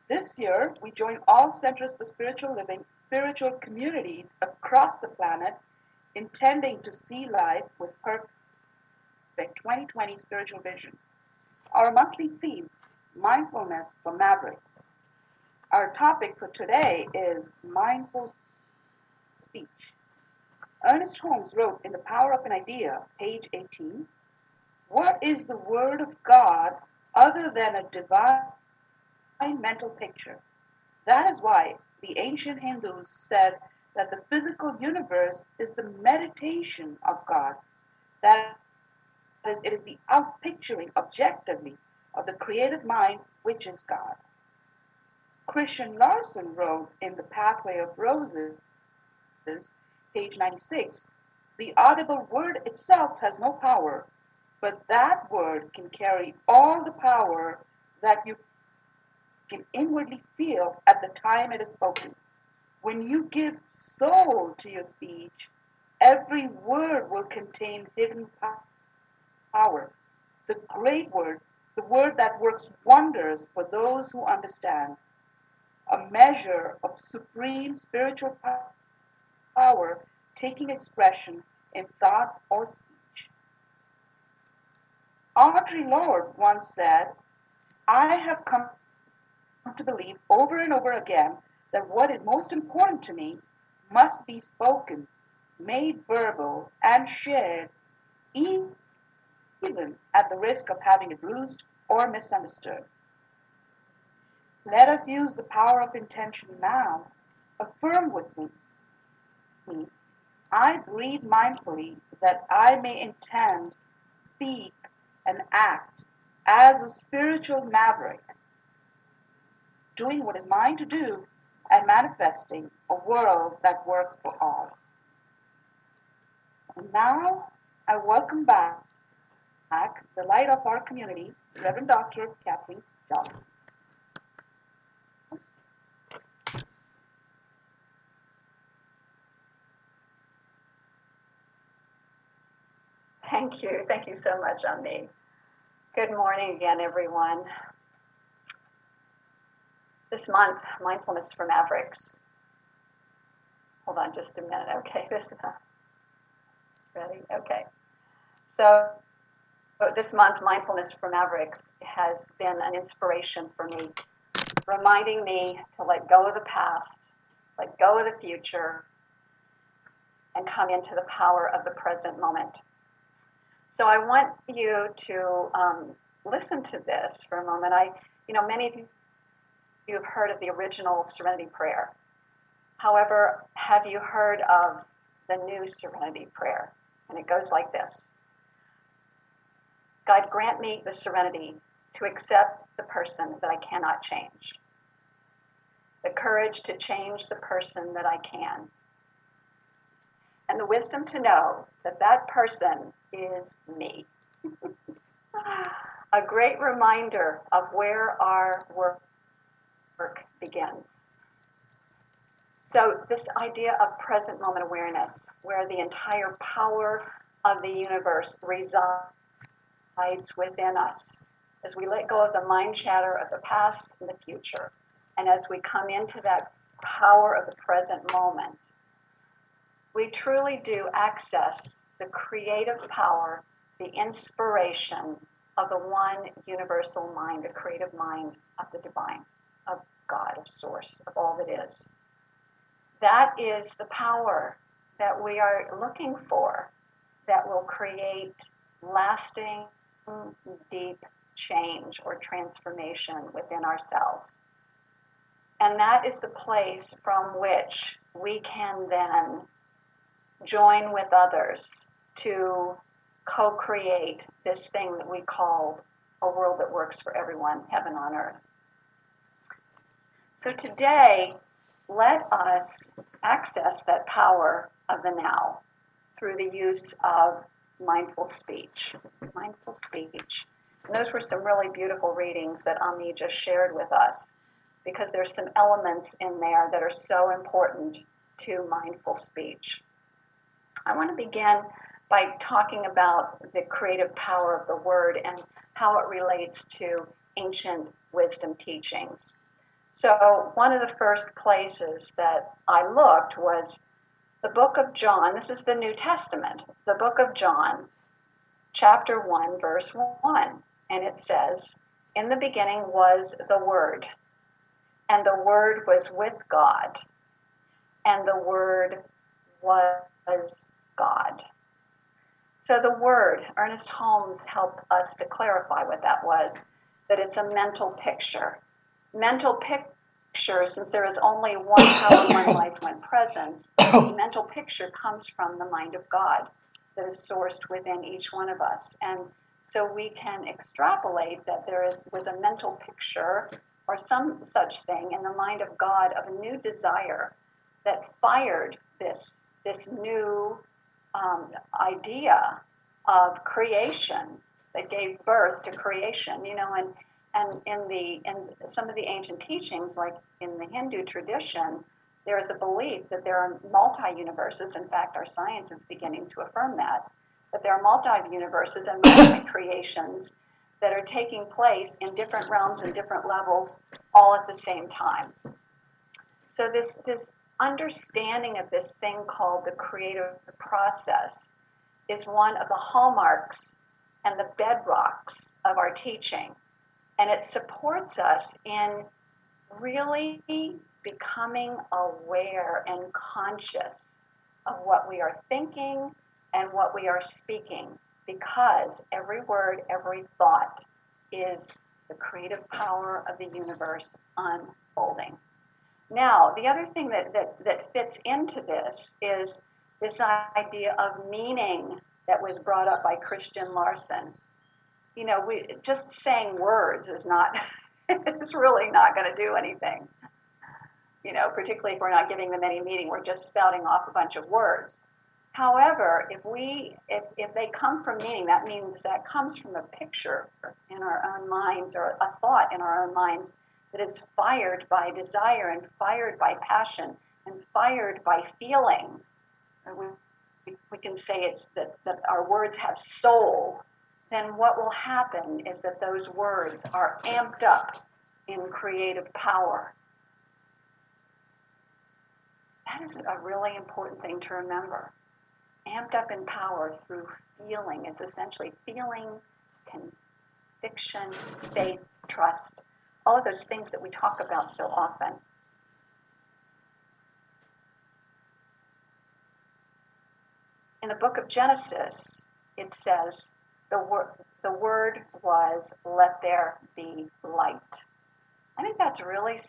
This year, we join all Centers for Spiritual Living, spiritual communities across the planet, intending to see life with perfect 2020 spiritual vision. Our monthly theme, Mindfulness for Mavericks. Our topic for today is mindful speech. Ernest Holmes wrote in The Power of an Idea, page 18, "What is the Word of God other than a divine mental picture? That is why the ancient Hindus said that the physical universe is the meditation of God. That is, it is the outpicturing objectively of the creative mind, which is God." Christian Larson wrote in The Pathway of Roses, page 96, "The audible word itself has no power, but that word can carry all the power that you can inwardly feel at the time it is spoken. When you give soul to your speech, every word will contain hidden power. The great word, the word that works wonders for those who understand. A measure of supreme spiritual power taking expression in thought or speech." Audre Lorde once said, "I have come to believe over and over again that what is most important to me must be spoken, made verbal, and shared, even at the risk of having it bruised or misunderstood." Let us use the power of intention now. Affirm with me, "I breathe mindfully that I may intend, speak, and act as a spiritual maverick, doing what is mine to do and manifesting a world that works for all." And now I welcome back the light of our community, Reverend Dr. Kathleen Johnson. Thank you. Thank you so much, Ami. Good morning again, everyone. This month, Mindfulness for Mavericks. Hold on just a minute. Okay, ready? Okay. So this month, Mindfulness for Mavericks has been an inspiration for me, reminding me to let go of the past, let go of the future, and come into the power of the present moment. So I want you to listen to this for a moment. Many of you have heard of the original Serenity Prayer. However, have you heard of the new Serenity Prayer? And it goes like this: God, grant me the serenity to accept the person that I cannot change, the courage to change the person that I can, and the wisdom to know that that person is me. A great reminder of where our work begins. So this idea of present moment awareness, where the entire power of the universe resides within us, as we let go of the mind chatter of the past and the future, and as we come into that power of the present moment, we truly do access the creative power, the inspiration of the one universal mind, the creative mind of the divine, of God, of Source, of all that is. That is the power that we are looking for, that will create lasting, deep change or transformation within ourselves. And that is the place from which we can then join with others to co-create this thing that we call a world that works for everyone, heaven on earth. So today, let us access that power of the now through the use of mindful speech. Mindful speech. And those were some really beautiful readings that Ami just shared with us, because there's some elements in there that are so important to mindful speech. I want to begin by talking about the creative power of the word and how it relates to ancient wisdom teachings. So one of the first places that I looked was the book of John. This is the New Testament, the book of John, chapter 1, verse 1. And it says, "In the beginning was the Word, and the Word was with God, and the Word was God." So the Word, Ernest Holmes helped us to clarify what that was, that it's a mental picture. Mental picture, since there is only one power, one life, one presence, the mental picture comes from the mind of God that is sourced within each one of us. And so we can extrapolate that was a mental picture or some such thing in the mind of God of a new desire that fired this new idea of creation, that gave birth to creation, and in some of the ancient teachings, like in the Hindu tradition, there is a belief that there are multi-universes. In fact, our science is beginning to affirm that there are multi-universes and multi-creations that are taking place in different realms and different levels all at the same time. So this understanding of this thing called the creative process is one of the hallmarks and the bedrocks of our teaching. And it supports us in really becoming aware and conscious of what we are thinking and what we are speaking, because every word, every thought is the creative power of the universe unfolding. Now, the other thing that fits into this is this idea of meaning that was brought up by Christian Larson. Just saying words is not, it's really not going to do anything. Particularly if we're not giving them any meaning, we're just spouting off a bunch of words. However, if they come from meaning, that means that comes from a picture in our own minds or a thought in our own minds that is fired by desire and fired by passion and fired by feeling. We can say it's that our words have soul. Then what will happen is that those words are amped up in creative power. That is a really important thing to remember. Amped up in power through feeling. It's essentially feeling, conviction, faith, trust, all of those things that we talk about so often. In the book of Genesis, it says, the word was, "Let there be light." I think that's really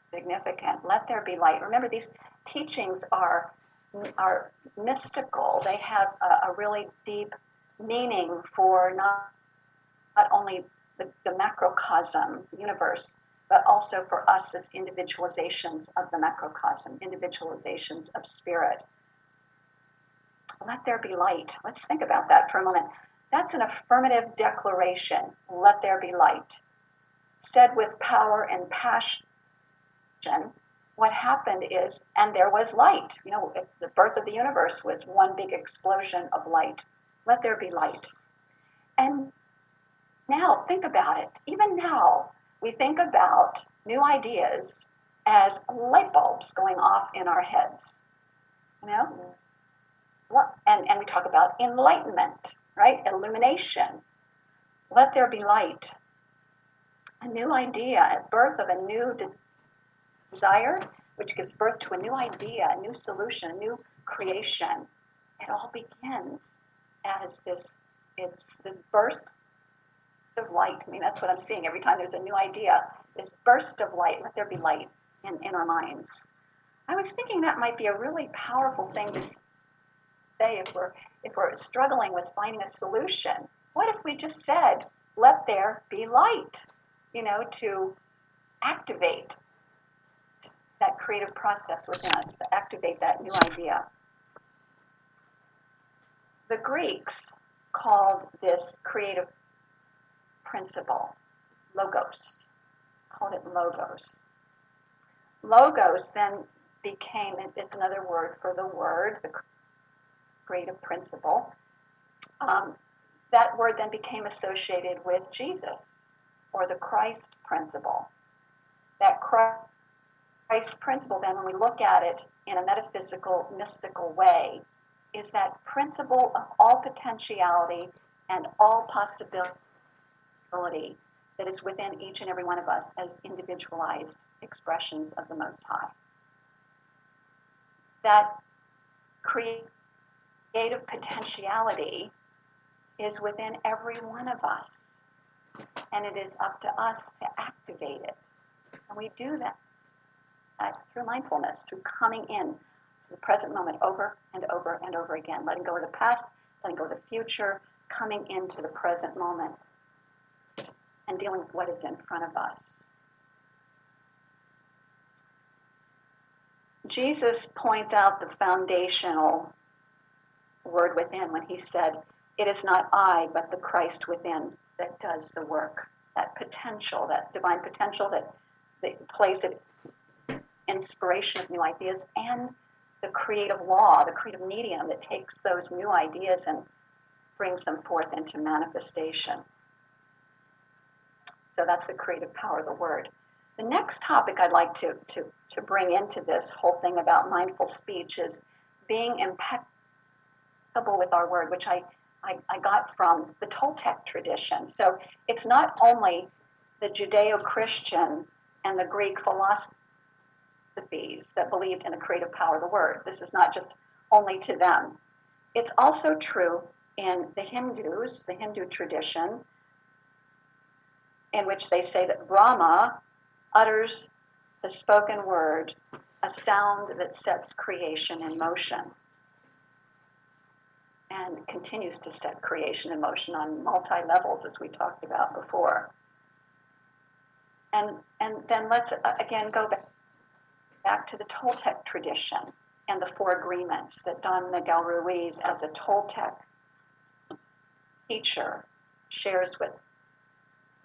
significant. Let there be light. Remember, these teachings are mystical. They have a really deep meaning for not only the macrocosm universe, but also for us as individualizations of the macrocosm, individualizations of spirit. Let there be light. Let's think about that for a moment. That's an affirmative declaration. Let there be light. Said with power and passion. What happened is, and there was light. The birth of the universe was one big explosion of light. Let there be light. And now, think about it. Even now, we think about new ideas as light bulbs going off in our heads. And we talk about enlightenment, right? Illumination. Let there be light. A new idea, a birth of a new desire, which gives birth to a new idea, a new solution, a new creation. It all begins as this burst of light. I mean, that's what I'm seeing every time there's a new idea. This burst of light. Let there be light in our minds. I was thinking that might be a really powerful thing to say if we're struggling with finding a solution. What if we just said, "Let there be light," to activate that creative process within us, to activate that new idea. The Greeks called this creative principle logos, called it logos. Logos then became, it's another word for the word, the creative principle. That word then became associated with Jesus, or the Christ principle. That Christ principle, then, when we look at it in a metaphysical, mystical way, is that principle of all potentiality and all possibility that is within each and every one of us as individualized expressions of the Most High. That creative potentiality is within every one of us, and it is up to us to activate it. And we do that through mindfulness, through coming in to the present moment over and over and over again, letting go of the past, letting go of the future, coming into the present moment, and dealing with what is in front of us. Jesus points out the foundational word within when he said, "It is not I, but the Christ within that does the work." That potential, that divine potential that plays it inspiration of new ideas, and the creative law, the creative medium that takes those new ideas and brings them forth into manifestation. So that's the creative power of the word. The next topic I'd like to bring into this whole thing about mindful speech is being impeccable with our word, which I got from the Toltec tradition. So it's not only the Judeo-Christian and the Greek philosophies that believed in the creative power of the word. This is not just only to them. It's also true in the Hindus, the Hindu tradition, in which they say that Brahma utters the spoken word, a sound that sets creation in motion, and continues to set creation in motion on multi-levels, as we talked about before. And then let's again go back to the Toltec tradition and the four agreements that Don Miguel Ruiz, as a Toltec teacher, shares with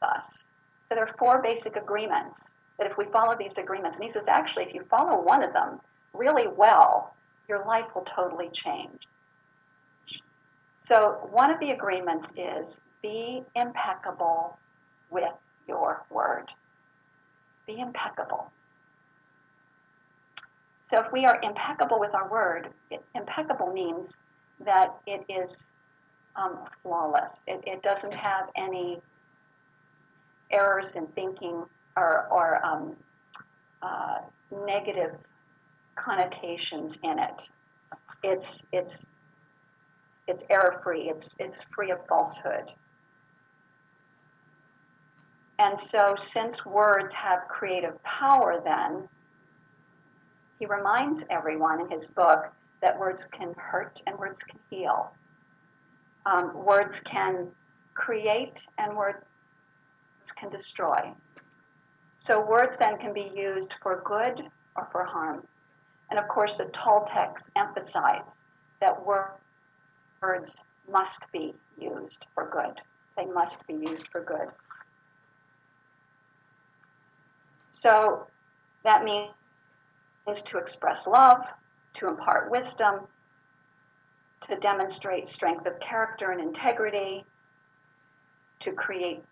us. So there are four basic agreements that if we follow these agreements, and he says actually if you follow one of them really well, your life will totally change. So one of the agreements is be impeccable with your word. Be impeccable. So if we are impeccable with our word, impeccable means that it is flawless. It doesn't have any errors in thinking or negative connotations in it. It's error-free. It's free of falsehood. And so since words have creative power, then, he reminds everyone in his book that words can hurt and words can heal. Words can create and words can destroy. So words then can be used for good or for harm. And of course the Toltecs emphasize that words must be used for good. They must be used for good. So that means to express love, to impart wisdom, to demonstrate strength of character and integrity, to create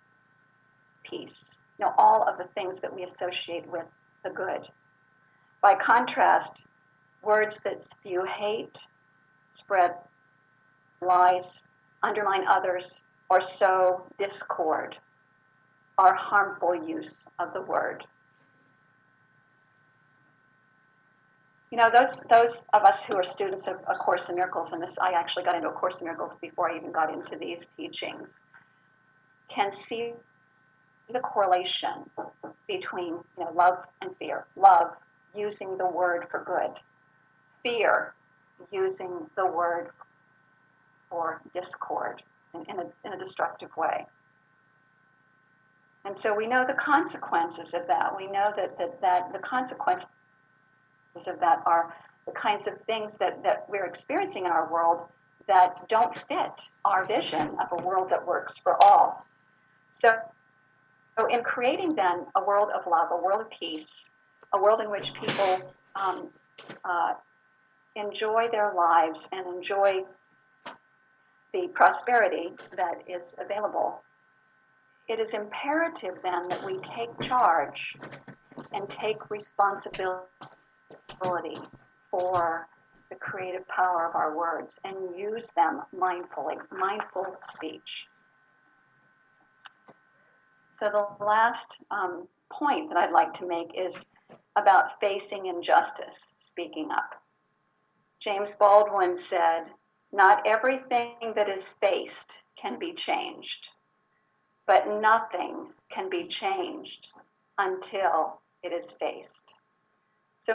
peace. You know, all of the things that we associate with the good. By contrast, words that spew hate, spread lies, undermine others, or sow discord are harmful use of the word. You know, those of us who are students of A Course in Miracles, and this, I actually got into A Course in Miracles before I even got into these teachings, can see the correlation between, you know, love and fear. Love, using the word for good. Fear, using the word for discord in a destructive way. And so we know the consequences of that. We know that the consequences of that are the kinds of things that we're experiencing in our world that don't fit our vision of a world that works for all. So in creating then a world of love, a world of peace, a world in which people enjoy their lives and enjoy the prosperity that is available, it is imperative then that we take charge and take responsibility for the creative power of our words and use them mindfully, mindful speech. So the last point that I'd like to make is about facing injustice, speaking up. James Baldwin said, "Not everything that is faced can be changed, but nothing can be changed until it is faced." So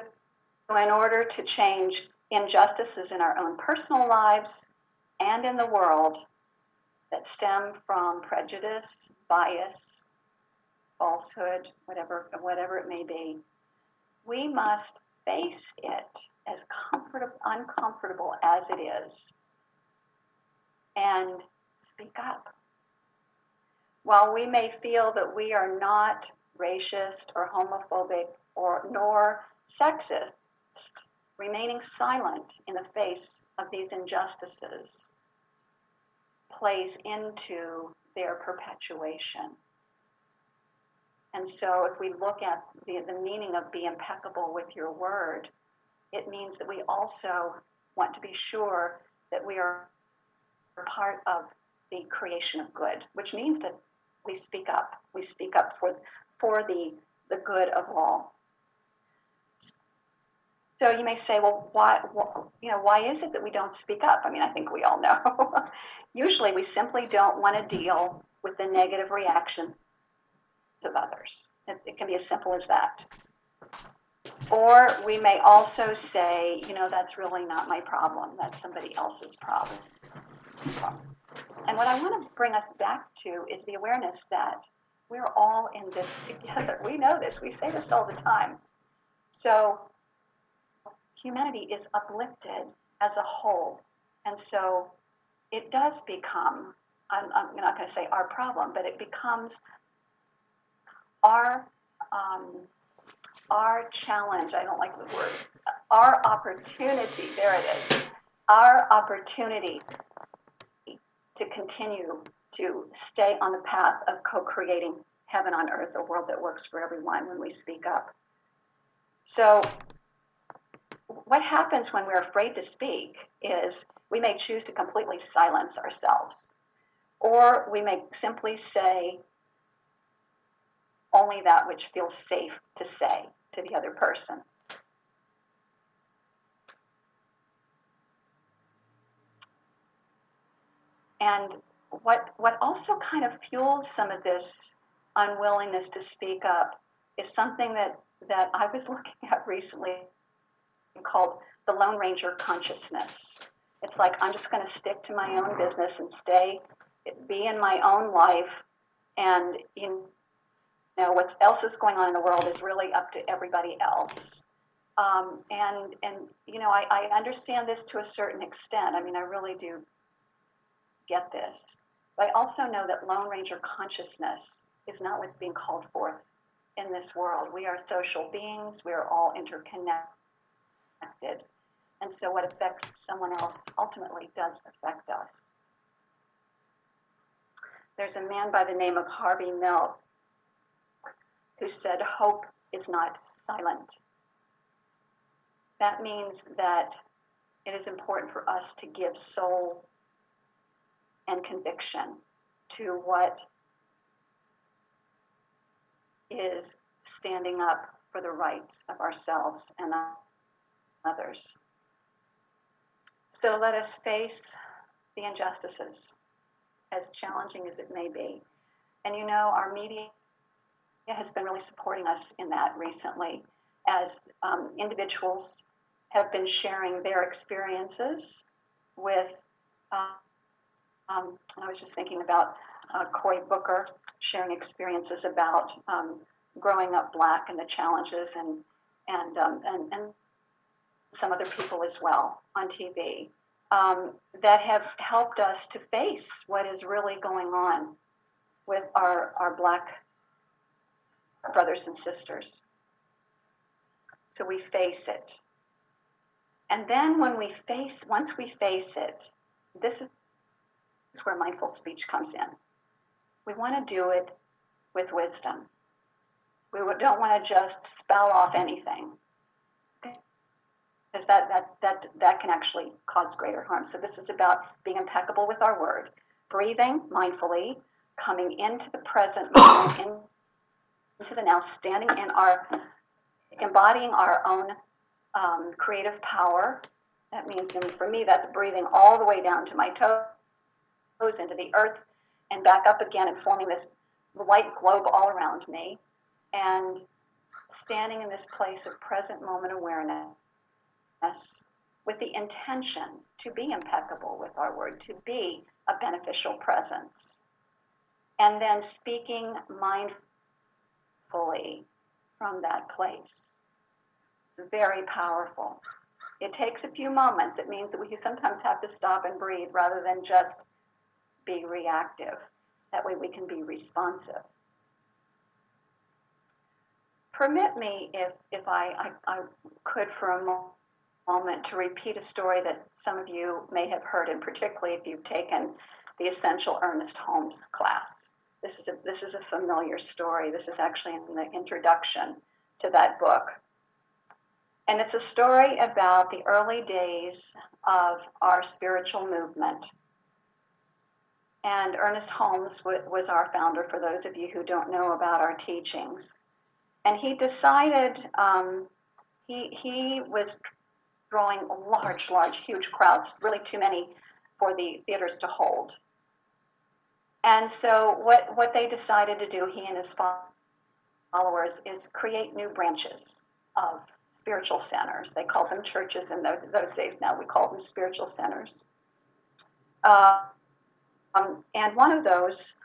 in order to change injustices in our own personal lives and in the world that stem from prejudice, bias, falsehood, whatever it may be, we must face it as uncomfortable as it is and speak up. While we may feel that we are not racist or homophobic nor sexist, remaining silent in the face of these injustices plays into their perpetuation. And so if we look at the meaning of be impeccable with your word, it means that we also want to be sure that we are part of the creation of good, which means that we speak up. We speak up for the good of all. So you may say, well, why is it that we don't speak up? I mean, I think we all know. Usually we simply don't want to deal with the negative reactions of others. It can be as simple as that. Or we may also say, that's really not my problem. That's somebody else's problem. And what I want to bring us back to is the awareness that we're all in this together. We know this. We say this all the time. So humanity is uplifted as a whole. And so it does become, I'm not going to say our problem, but it becomes our challenge. I don't like the word. Our opportunity. There it is. Our opportunity to continue to stay on the path of co-creating heaven on earth, a world that works for everyone when we speak up. So what happens when we're afraid to speak is we may choose to completely silence ourselves, or we may simply say only that which feels safe to say to the other person. And what also kind of fuels some of this unwillingness to speak up is something that I was looking at recently called the Lone Ranger consciousness. It's like I'm just going to stick to my own business and be in my own life, and what else is going on in the world is really up to everybody else. I understand this to a certain extent. I mean, I really do get this. But I also know that Lone Ranger consciousness is not what's being called forth in this world. We are social beings. We are all interconnected. And so what affects someone else ultimately does affect us. There's a man by the name of Harvey Milk who said, hope is not silent. That means that it is important for us to give soul and conviction to what is standing up for the rights of ourselves and others. So let us face the injustices, as challenging as it may be. And our media has been really supporting us in that recently, as individuals have been sharing their experiences with, I was just thinking about Cory Booker sharing experiences about growing up Black and the challenges, and some other people as well on TV that have helped us to face what is really going on with our Black brothers and sisters. So we face it. And then once we face it, this is where mindful speech comes in. We want to do it with wisdom. We don't want to just spell off anything, because that can actually cause greater harm. So this is about being impeccable with our word, breathing mindfully, coming into the present moment, into the now, standing in our, embodying our own creative power. That means, for me, that's breathing all the way down to my toes into the earth and back up again and forming this light globe all around me, and standing in this place of present moment awareness with the intention to be impeccable with our word, to be a beneficial presence. And then speaking mindfully from that place. It's very powerful. It takes a few moments. It means that we sometimes have to stop and breathe rather than just be reactive. That way we can be responsive. Permit me, if I could for a moment, to repeat a story that some of you may have heard, and particularly if you've taken the Essential Ernest Holmes class. This is a familiar story. This is actually in the introduction to that book. And it's a story about the early days of our spiritual movement. And Ernest Holmes was our founder, for those of you who don't know about our teachings. And he decided, he was drawing large, huge crowds, really too many for the theaters to hold. And so what they decided to do, he and his followers, is create new branches of spiritual centers. They called them churches in those days. Now we call them spiritual centers. And one of those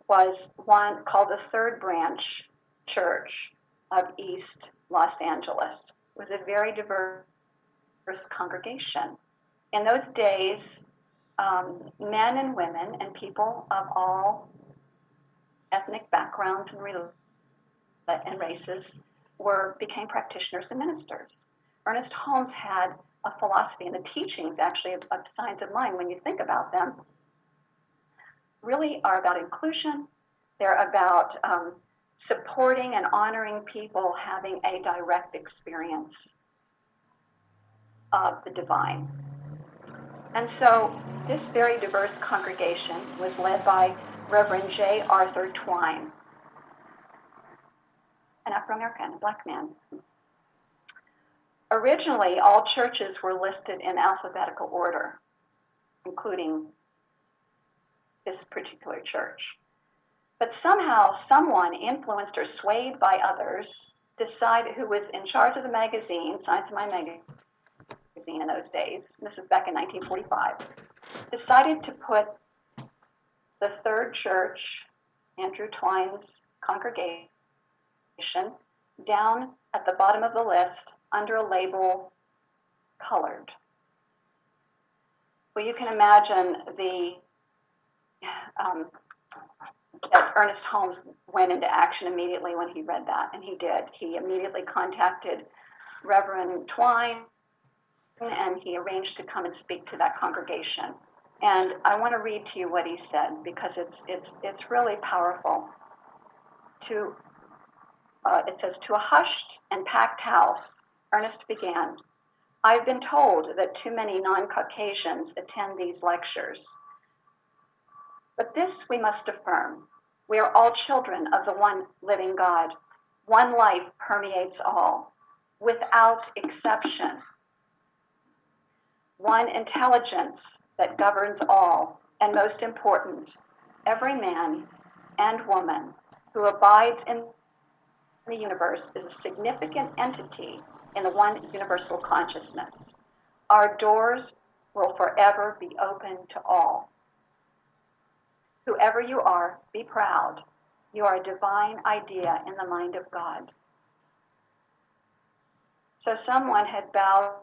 was one called the Third Branch Church of East Los Angeles. It was a very diverse congregation. In those days, men and women and people of all ethnic backgrounds and races became practitioners and ministers. Ernest Holmes had a philosophy, and the teachings actually of Science of Mind, when you think about them, really are about inclusion. They're about supporting and honoring people having a direct experience of the divine. And so this very diverse congregation was led by Reverend J. Arthur Twine, an Afro-American, a black man. Originally, all churches were listed in alphabetical order, including this particular church. But somehow someone, influenced or swayed by others, decided, who was in charge of the magazine, Science of Mind magazine in those days, this is back in 1945, decided to put the Third Church, Andrew Twine's congregation, down at the bottom of the list under a label colored. Well, you can imagine that Ernest Holmes went into action immediately when he read that, and he did. He immediately contacted Reverend Twine, and he arranged to come and speak to that congregation. And I want to read to you what he said, because it's really powerful. It says, to a hushed and packed house, Ernest began, I've been told that too many non-Caucasians attend these lectures. But this we must affirm. We are all children of the one living God. One life permeates all, without exception. One intelligence that governs all, and most important, every man and woman who abides in the universe is a significant entity in the one universal consciousness. Our doors will forever be open to all. Whoever you are, be proud. You are a divine idea in the mind of God. So someone had bowed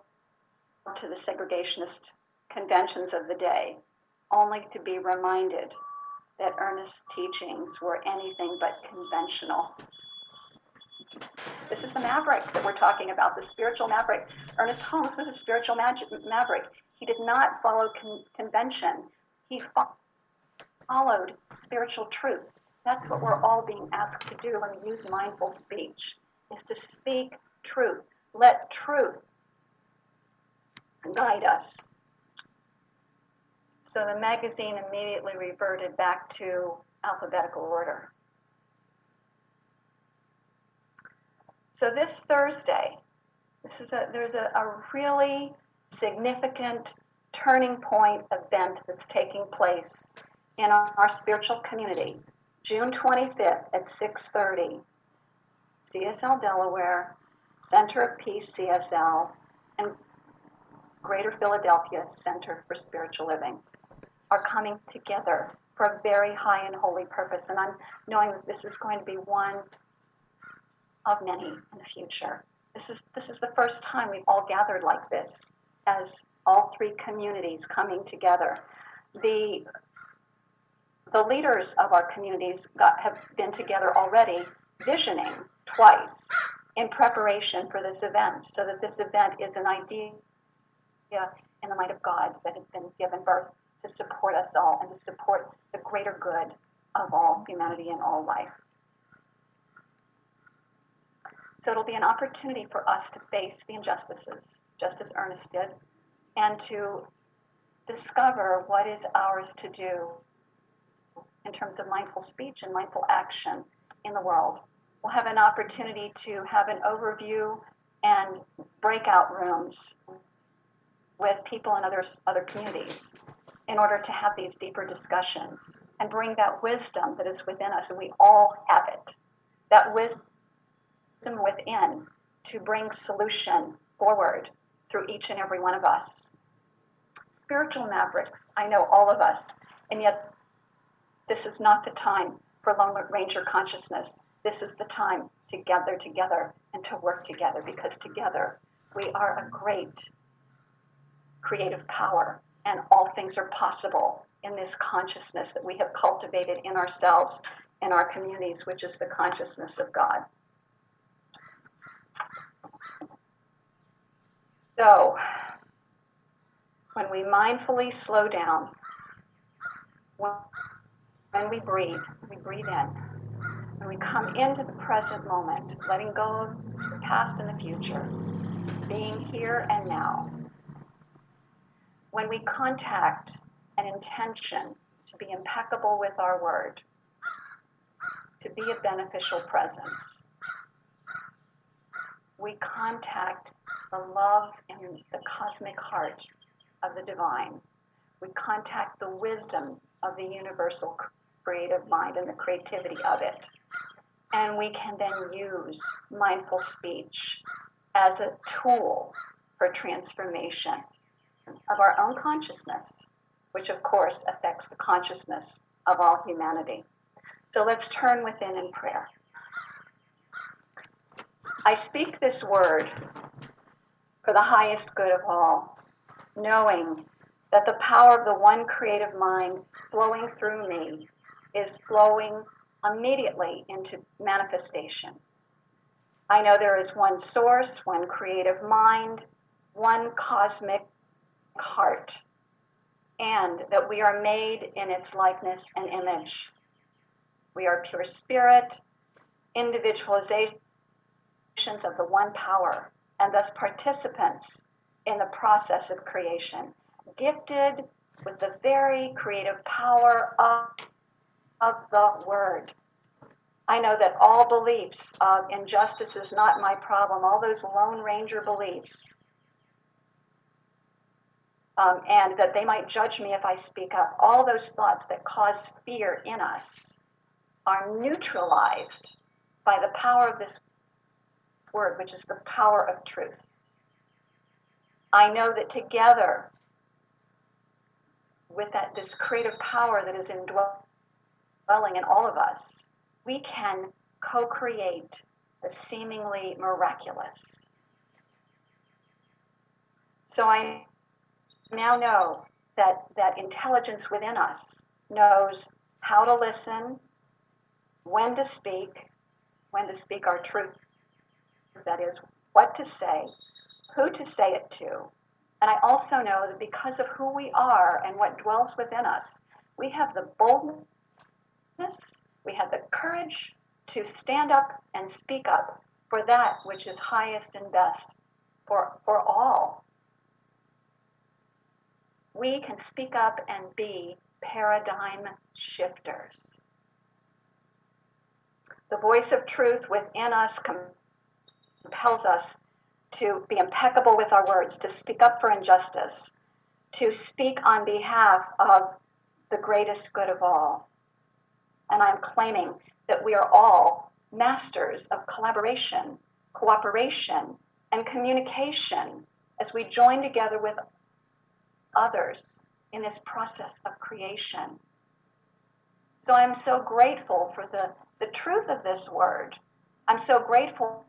to the segregationist conventions of the day, only to be reminded that Ernest's teachings were anything but conventional. This is the maverick that we're talking about, the spiritual maverick. Ernest Holmes was a spiritual maverick. He did not follow convention. He followed spiritual truth. That's what we're all being asked to do when we use mindful speech, is to speak truth. Let truth guide us. So the magazine immediately reverted back to alphabetical order. So this Thursday, there's a really significant turning point event that's taking place in our spiritual community, June 25th at 6:30, CSL Delaware, Center of Peace CSL, and Greater Philadelphia Center for Spiritual Living are coming together for a very high and holy purpose. And I'm knowing that this is going to be one of many in the future. This is the first time we've all gathered like this, as all three communities coming together. The leaders of our communities have been together already, visioning twice in preparation for this event, so that this event is an idea in the might of God that has been given birth to support us all and to support the greater good of all humanity and all life. So it'll be an opportunity for us to face the injustices, just as Ernest did, and to discover what is ours to do in terms of mindful speech and mindful action in the world. We'll have an opportunity to have an overview and breakout rooms with people in other communities in order to have these deeper discussions and bring that wisdom that is within us, and we all have it, that wisdom within, to bring solution forward through each and every one of us. Spiritual mavericks, I know all of us, and yet this is not the time for Lone Ranger consciousness. This is the time to gather together and to work together, because together we are a great creative power, and all things are possible in this consciousness that we have cultivated in ourselves and our communities, which is the consciousness of God. So, when we mindfully slow down, when we breathe in. When we come into the present moment, letting go of the past and the future, being here and now. When we contact an intention to be impeccable with our word, to be a beneficial presence, we contact the love and the cosmic heart of the divine. We contact the wisdom of the universal creative mind and the creativity of it. And we can then use mindful speech as a tool for transformation of our own consciousness, which of course affects the consciousness of all humanity. So let's turn within in prayer. I speak this word for the highest good of all, knowing that the power of the one creative mind flowing through me is flowing immediately into manifestation. I know there is one source, one creative mind, one cosmic heart, and that we are made in its likeness and image. We are pure spirit, individualizations of the one power, and thus participants in the process of creation, gifted with the very creative power of the word. I know that all beliefs of injustice is not my problem, all those Lone Ranger beliefs, and that they might judge me if I speak up, all those thoughts that cause fear in us are neutralized by the power of this word, which is the power of truth. I know that together with this creative power that is indwelling in all of us, we can co-create the seemingly miraculous. So I now know that intelligence within us knows how to listen, when to speak our truth, that is, what to say, who to say it to. And I also know that because of who we are and what dwells within us, we have the boldness We had the courage to stand up and speak up for that which is highest and best for all. We can speak up and be paradigm shifters. The voice of truth within us compels us to be impeccable with our words, to speak up for injustice, to speak on behalf of the greatest good of all. And I'm claiming that we are all masters of collaboration, cooperation, and communication as we join together with others in this process of creation. So I'm so grateful for the truth of this word. I'm so grateful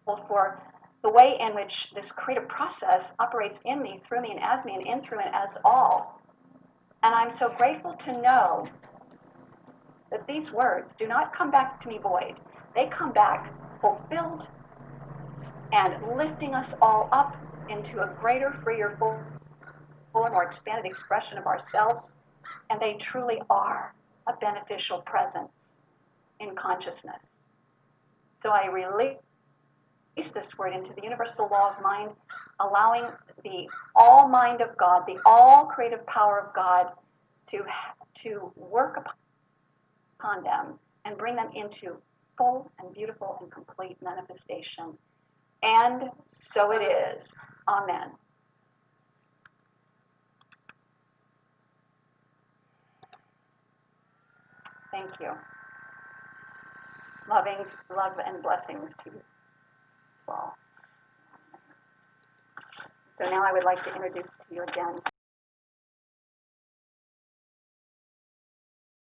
for the way in which this creative process operates in me, through me, and in through and as all. And I'm so grateful to know that these words do not come back to me void. They come back fulfilled and lifting us all up into a greater, freer, fuller, more expanded expression of ourselves. And they truly are a beneficial presence in consciousness. So I release this word into the universal law of mind, allowing the all mind of God, the all creative power of God to work upon them and bring them into full and beautiful and complete manifestation. And so it is. Amen. Thank you. Love and blessings to you all. So now I would like to introduce to you again